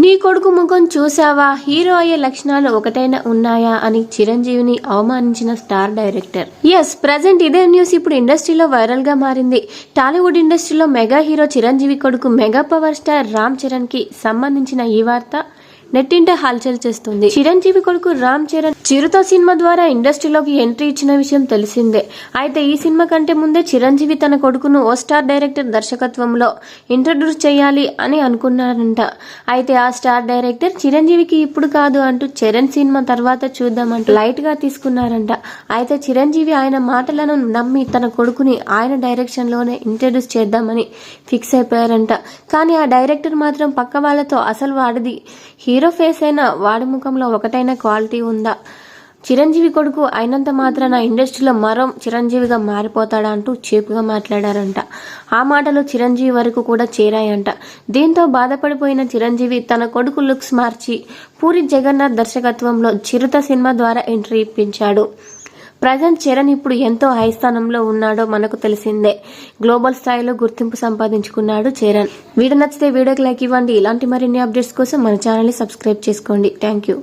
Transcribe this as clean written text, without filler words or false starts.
నీ కొడుకు ముఖం చూసావా, హీరో అయ్యే లక్షణాలు ఒకటైనా ఉన్నాయా అని చిరంజీవిని అవమానించిన స్టార్ డైరెక్టర్. ఎస్, ప్రజెంట్ ఇదే న్యూస్ ఇప్పుడు ఇండస్ట్రీలో వైరల్ గా మారింది. టాలీవుడ్ ఇండస్ట్రీలో మెగా హీరో చిరంజీవి కొడుకు mega power star Ram Charan కి సంబంధించిన ఈ వార్త నెట్టింట హల్చల్ చేస్తుంది. చిరంజీవి కొడుకు రామ్ చరణ్ చిరుత సినిమా ద్వారా ఇండస్ట్రీలోకి ఎంట్రీ ఇచ్చిన విషయం తెలిసిందే. అయితే ఈ సినిమా కంటే ముందే చిరంజీవి తన కొడుకును ఓ స్టార్ డైరెక్టర్ దర్శకత్వంలో ఇంట్రడ్యూస్ చేయాలి అని అనుకున్నారంట. అయితే ఆ స్టార్ డైరెక్టర్ చిరంజీవికి ఇప్పుడు కాదు అంటూ చరణ్ సినిమా తర్వాత చూద్దామంటూ లైట్ గా తీసుకున్నారంట. అయితే చిరంజీవి ఆయన మాటలను నమ్మి తన కొడుకుని ఆయన డైరెక్షన్ లోనే ఇంట్రడ్యూస్ చేద్దామని ఫిక్స్ అయిపోయారంట. కానీ ఆ డైరెక్టర్ మాత్రం పక్క వాళ్ళతో అసలు వాడిది హీరో ఫేస్ అయినా వాడి ముఖంలో ఒకటైన క్వాలిటీ ఉందా, చిరంజీవి కొడుకు అయినంత మాత్రాన ఇండస్ట్రీలో మరో చిరంజీవిగా మారిపోతాడా అంటూ చేపుగా మాట్లాడారంట. ఆ మాటలు చిరంజీవి వరకు కూడా చేరాయంట. దీంతో బాధపడిపోయిన చిరంజీవి తన కొడుకు లుక్స్ మార్చి పూరి జగన్నాథ్ దర్శకత్వంలో చిరుత సినిమా ద్వారా ఎంట్రీ ఇప్పించాడు. ప్రజెంట్ చరణ్ ఇప్పుడు ఎంతో హై స్థానంలో ఉన్నాడో మనకు తెలిసిందే. గ్లోబల్ స్థాయిలో గుర్తింపు సంపాదించుకున్నాడు చరణ్. వీడియో నచ్చితే వీడియోకి లైక్ ఇవ్వండి. ఇలాంటి మరిన్ని అప్డేట్స్ కోసం మన ఛానల్ ని సబ్స్క్రైబ్ చేసుకోండి. Thank you.